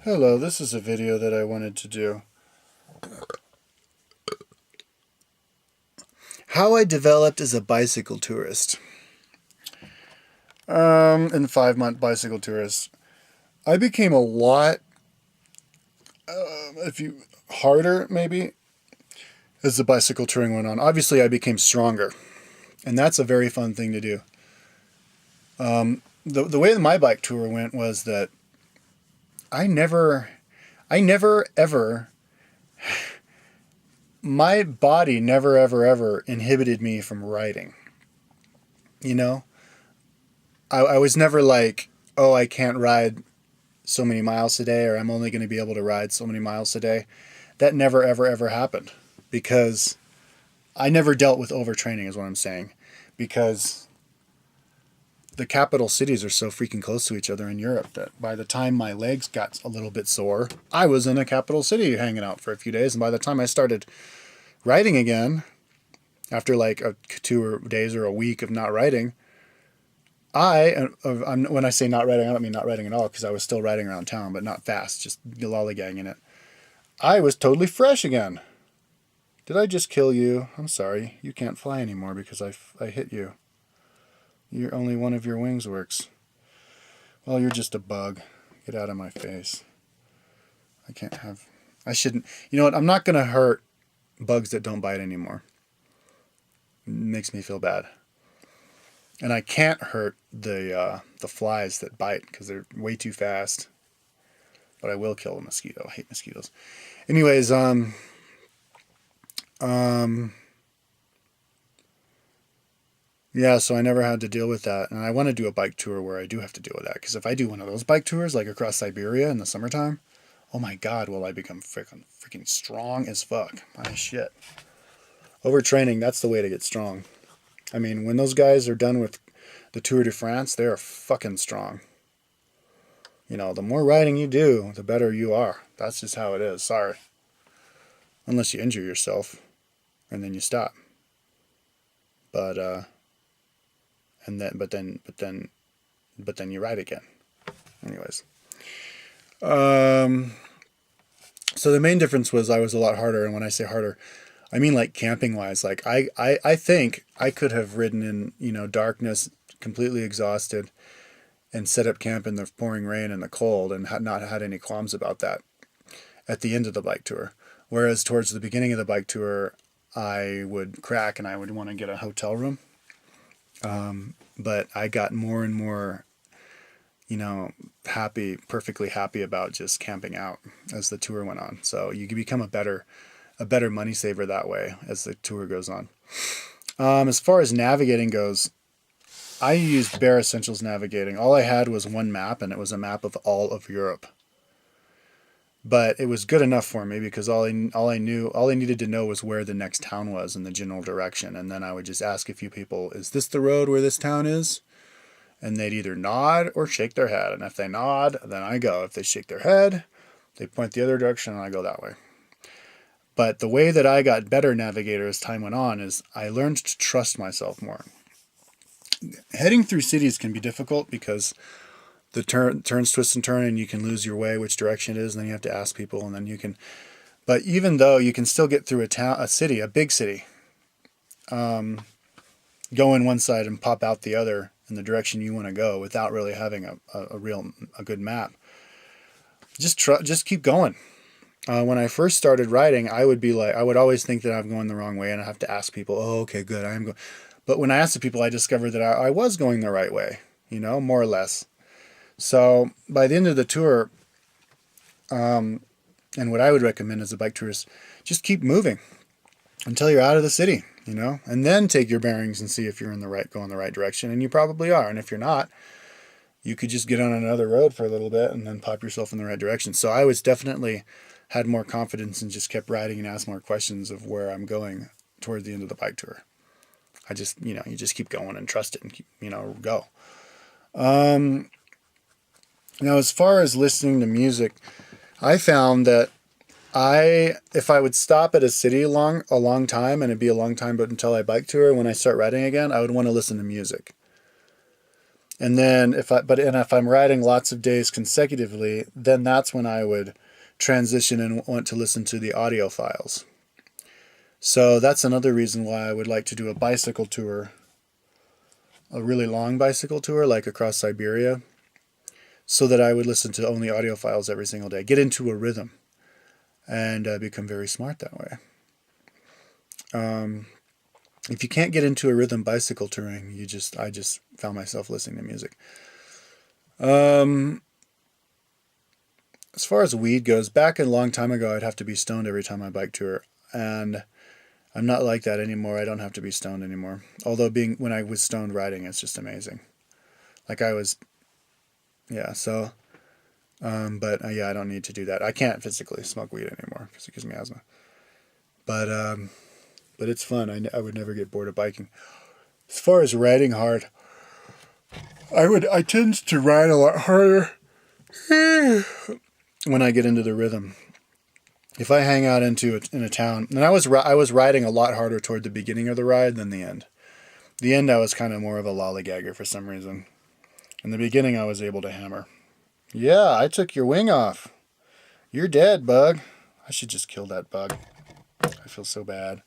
Hello, this is a video that I wanted to do. How I developed as a bicycle tourist. In 5-month bicycle tourist. I became a lot, harder maybe, as the bicycle touring went on. Obviously, I became stronger, and that's a very fun thing to do. The way that my bike tour went was that I never ever, my body never ever ever inhibited me from riding. You know, I was never like, oh, I can't ride so many miles a day, or I'm only going to be able to ride so many miles a day. That never, ever, ever happened because I never dealt with overtraining, is what I'm saying. Because the capital cities are so freaking close to each other in Europe that by the time my legs got a little bit sore, I was in a capital city hanging out for a few days. And by the time I started riding again, after like 2 days or a week of not riding, when I say not riding, I don't mean not riding at all because I was still riding around town, but not fast, just lollygagging it. I was totally fresh again. Did I just kill you? I'm sorry. You can't fly anymore because I hit you. Only one of your wings works. Well, you're just a bug. Get out of my face. I shouldn't. You know what? I'm not going to hurt bugs that don't bite anymore. It makes me feel bad. And I can't hurt the flies that bite because they're way too fast. But I will kill a mosquito. I hate mosquitoes. Anyways, yeah, so I never had to deal with that. And I want to do a bike tour where I do have to deal with that. Because if I do one of those bike tours, like across Siberia in the summertime, oh my God, will I become freaking strong as fuck. My shit. Overtraining, that's the way to get strong. I mean, when those guys are done with the Tour de France, they are fucking strong. You know, the more riding you do, the better you are. That's just how it is. Sorry. Unless you injure yourself and then you stop. But then you ride again. Anyways. So the main difference was I was a lot harder, and when I say harder, I mean like camping wise. Like I think I could have ridden in, darkness, completely exhausted, and set up camp in the pouring rain and the cold and had not had any qualms about that at the end of the bike tour. Whereas towards the beginning of the bike tour, I would crack and I would want to get a hotel room. But I got more and more, perfectly happy about just camping out as the tour went on. So you can become a better money saver that way as the tour goes on. As far as navigating goes, I used Bare Essentials Navigating. All I had was one map, and it was a map of all of Europe. But it was good enough for me because all I needed to know was where the next town was in the general direction. And then I would just ask a few people, is this the road where this town is? And they'd either nod or shake their head. And if they nod, then I go. If they shake their head, they point the other direction and I go that way. But the way that I got better navigator as time went on is I learned to trust myself more. Heading through cities can be difficult because the turns, twist, and turn, and you can lose your way, which direction it is, and then you have to ask people, and then you can. But even though you can still get through a big city, go in one side and pop out the other in the direction you want to go without really having a good map. Just keep going. When I first started riding, I would always think that I'm going the wrong way, and I have to ask people, oh, okay, good, I am going. But when I asked the people, I discovered that I was going the right way, more or less. So by the end of the tour, and what I would recommend as a bike tourist, just keep moving until you're out of the city, and then take your bearings and see if you're going the right direction. And you probably are. And if you're not, you could just get on another road for a little bit and then pop yourself in the right direction. So I was definitely had more confidence and just kept riding and asked more questions of where I'm going toward the end of the bike tour. I just, you just keep going and trust it and keep, go. Now, as far as listening to music, I found that if I would stop at a city a long time, and it'd be a long time, but until I bike tour, when I start riding again, I would want to listen to music. And then if I'm riding lots of days consecutively, then that's when I would transition and want to listen to the audio files. So that's another reason why I would like to do a bicycle tour, a really long bicycle tour, like across Siberia, so that I would listen to only audio files every single day, get into a rhythm, and become very smart that way. If you can't get into a rhythm bicycle touring, I just found myself listening to music. As far as weed goes, back a long time ago, I'd have to be stoned every time I bike tour, and I'm not like that anymore. I don't have to be stoned anymore. Although when I was stoned riding, it's just amazing. Like I was, yeah. So, yeah, I don't need to do that. I can't physically smoke weed anymore because it gives me asthma. But it's fun. I would never get bored of biking. As far as riding hard, I tend to ride a lot harder when I get into the rhythm. If I hang out in a town, and I was riding a lot harder toward the beginning of the ride than the end. The end, I was kind of more of a lollygagger for some reason. In the beginning, I was able to hammer. Yeah, I took your wing off. You're dead, bug. I should just kill that bug. I feel so bad.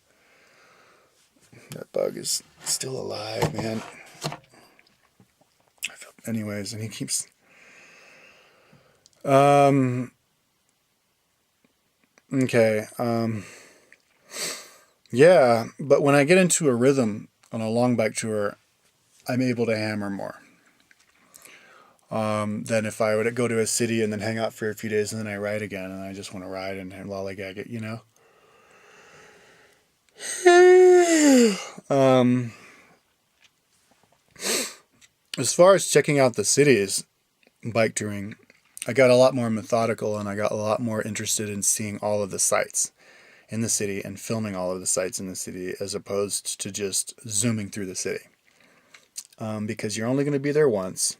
That bug is still alive, man. Anyways, and he keeps... Okay. Yeah, but when I get into a rhythm on a long bike tour, I'm able to hammer more. Than if I were to go to a city and then hang out for a few days and then I ride again and I just want to ride and lollygag it, you know? As far as checking out the cities, bike touring, I got a lot more methodical and I got a lot more interested in seeing all of the sights in the city and filming all of the sights in the city as opposed to just zooming through the city. Because you're only going to be there once,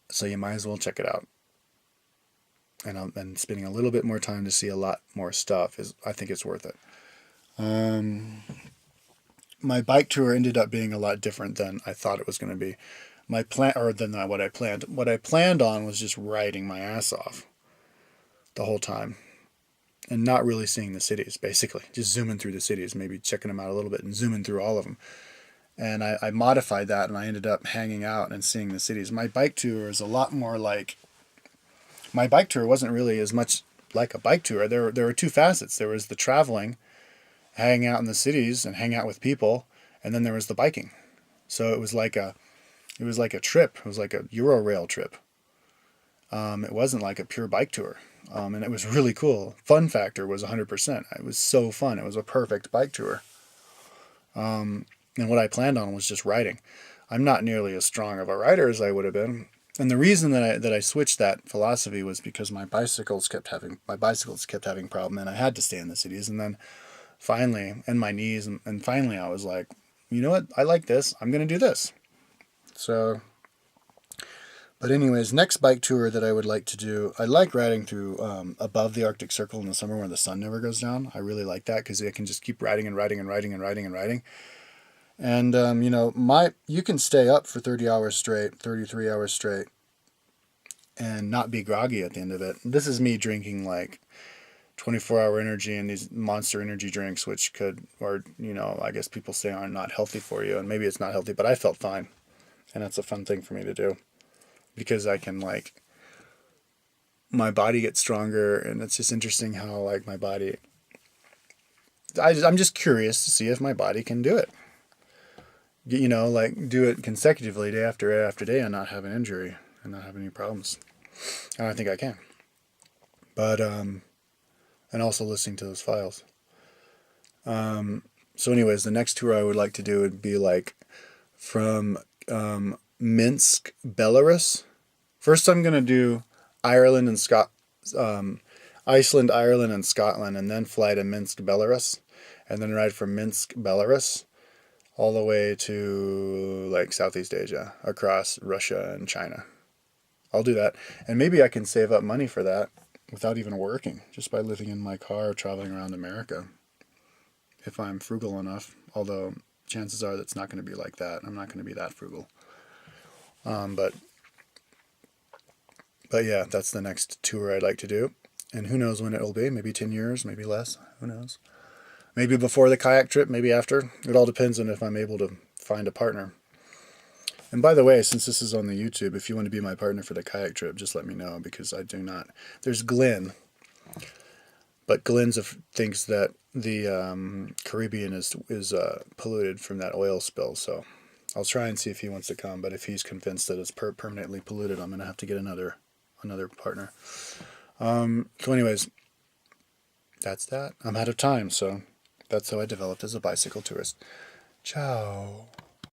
so you might as well check it out. And spending a little bit more time to see a lot more stuff I think it's worth it. My bike tour ended up being a lot different than I thought it was going to be. What I planned. What I planned on was just riding my ass off the whole time and not really seeing the cities, basically. Just zooming through the cities, maybe checking them out a little bit and zooming through all of them. And I modified that and I ended up hanging out and seeing the cities. My bike tour is a lot more like... My bike tour wasn't really as much like a bike tour. There were two facets. There was the traveling, hanging out in the cities and hang out with people, and then there was the biking. So it was like a trip. It was like a Eurorail trip. It wasn't like a pure bike tour. And it was really cool. Fun factor was 100%. It was so fun. It was a perfect bike tour. And what I planned on was just riding. I'm not nearly as strong of a rider as I would have been. And the reason that I switched that philosophy was because my bicycles kept having problem, and I had to stay in the cities. And then finally, and my knees, and finally I was like, you know what? I like this. I'm going to do this. So, but anyways, next bike tour that I would like to do, I like riding through above the Arctic Circle in the summer where the sun never goes down. I really like that because I can just keep riding and riding and riding and riding and riding. And, you can stay up for 30 hours straight, 33 hours straight, and not be groggy at the end of it. This is me drinking like 24-hour energy and these Monster energy drinks, which I guess people say are not healthy for you. And maybe it's not healthy, but I felt fine. And that's a fun thing for me to do because I can my body gets stronger, and it's just interesting how my body, I'm just curious to see if my body can do it. Do it consecutively day after day after day and not have an injury and not have any problems. And I think I can. But, and also listening to those files. So anyways, the next tour I would like to do would be from Minsk, Belarus. First I'm going to do Iceland, Ireland, and Scotland, and then fly to Minsk, Belarus, and then ride from Minsk, Belarus, all the way to Southeast Asia, across Russia and China. I'll do that. And maybe I can save up money for that without even working, just by living in my car, traveling around America. If I'm frugal enough, although chances are that's not going to be like that. I'm not going to be that frugal. But yeah, that's the next tour I'd like to do. And who knows when it'll be? Maybe 10 years, maybe less. Who knows? Maybe before the kayak trip, maybe after. It all depends on if I'm able to find a partner. And by the way, since this is on the YouTube, if you want to be my partner for the kayak trip, just let me know, because I do not. There's Glenn, but Glenn thinks that the Caribbean is polluted from that oil spill. So I'll try and see if he wants to come. But if he's convinced that it's permanently polluted, I'm gonna have to get another partner. So anyways, that's that. I'm out of time, so that's how I developed as a bicycle tourist. Ciao.